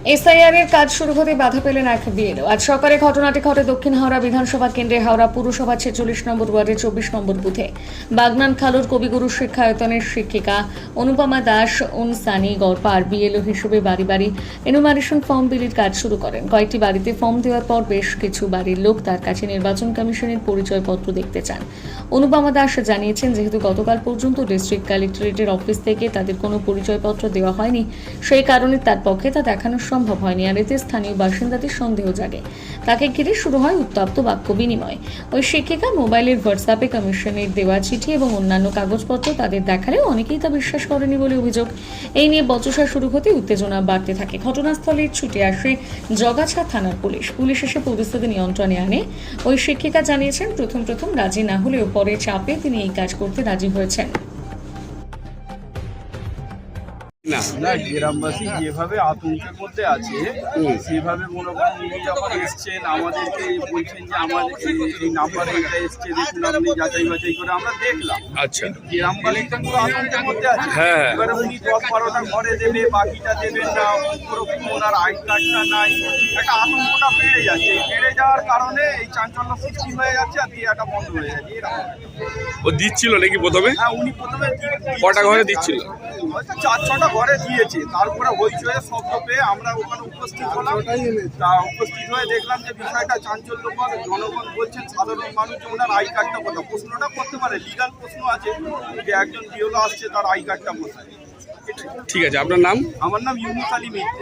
SIR এর কাজ শুরু হতে বাধা পেলেন এক বিএলও। আজ সকালে ঘটনাটি ঘটে দক্ষিণ হাওড়া বিধানসভা কেন্দ্রে হাওড়া পুরসভা 46 নম্বর ওয়ার্ডের 24 নম্বর বুথে। বাগনান খালুর কবিগুরু শিক্ষায়তনের শিক্ষিকা অনুপমা দাস উনসানি গড়পাড় বিএলও হিসেবে বাড়ি বাড়ি এনুমারেশন ফর্ম বিলির কাজ শুরু করেন। কয়েকটি বাড়িতে ফর্ম দেওয়ার পর বেশ কিছু বাড়ির লোক তার কাছে নির্বাচন কমিশনের পরিচয়পত্র দেখতে চান। অনুপমা দাস জানিয়েছেন, যেহেতু গতকাল পর্যন্ত ডিস্ট্রিক্ট কালেক্টরেটের অফিস থেকে তাদের কোনো পরিচয়পত্র দেওয়া হয়নি, সেই কারণে তার পক্ষে তা দেখানো সম্ভব হয়নি। আর এতে স্থানীয় বাসিন্দাদের সন্দেহ জাগে। তাকে ঘিরে শুরু হয় উত্তপ্ত বাক্য বিনিময়। ওই শিক্ষিকা মোবাইলের হোয়াটসঅ্যাপে কমিশনের দেওয়া চিঠি এবং অন্যান্য কাগজপত্র তাদের দেখালেও অনেকেই তা বিশ্বাস করেনি বলে অভিযোগ। এই নিয়ে বচসা শুরু হতে উত্তেজনা বাড়তে থাকে। ঘটনাস্থলে ছুটে আসে জগাছা থানার পুলিশ এসে পরিস্থিতি নিয়ন্ত্রণে আনে। ওই শিক্ষিকা জানিয়েছেন, প্রথম রাজি না হলেও পরে চাপে তিনি এই কাজ করতে রাজি হয়েছেন। না, গ্রামবাসী যেভাবে আতঙ্কের মধ্যে আছে সেভাবে মনে করেন উনি যখন এসছেন আমাদেরকে বলছেন যে আমাদের এই নাম্বারে এটা এসছে, দেখুন আপনি যাচাই বাছাই করে আমরা দেখলাম। আচ্ছা, গ্রামবাসী তো পুরো আতঙ্কের মধ্যে আছে। হ্যাঁ। এবারে উনি 10-12টা ঘরে দেবে, বাকিটা দেবেন না, ওরকম ওনার আই কার্ডটা নাই, একটা আতঙ্কটা বেড়ে যাচ্ছে। বেড়ে যাওয়ার কারণে এই চাঞ্চল্য সৃষ্টি হয়ে যাচ্ছে আর দিয়াটা বন্ধ হয়ে যাচ্ছে। এরকম ও দিচ্ছিল নাকি প্রথমে? হ্যাঁ, উনি প্রথমে কটা ঘরে দিচ্ছিল? হয়তো 4-6টা ঘরে দিয়েছে। তারপরে হইচয়ে শব্দ পেয়ে আমরা ওখানে উপস্থিত হলাম। তা উপস্থিত হয়ে দেখলাম যে বিষয়টা চাঞ্চল্যকর। জনগণ বলছেন, সাধারণ মানুষ ওনার আই কার্ডটা কোথাও, প্রশ্নটা করতে পারে, লিগাল প্রশ্ন আছে যে একজন বিওলো আসছে তার আই কার্ডটা কোথায়। ঠিক আছে, আপনার নাম? আমার নাম ইউনুস আলী মিত্র।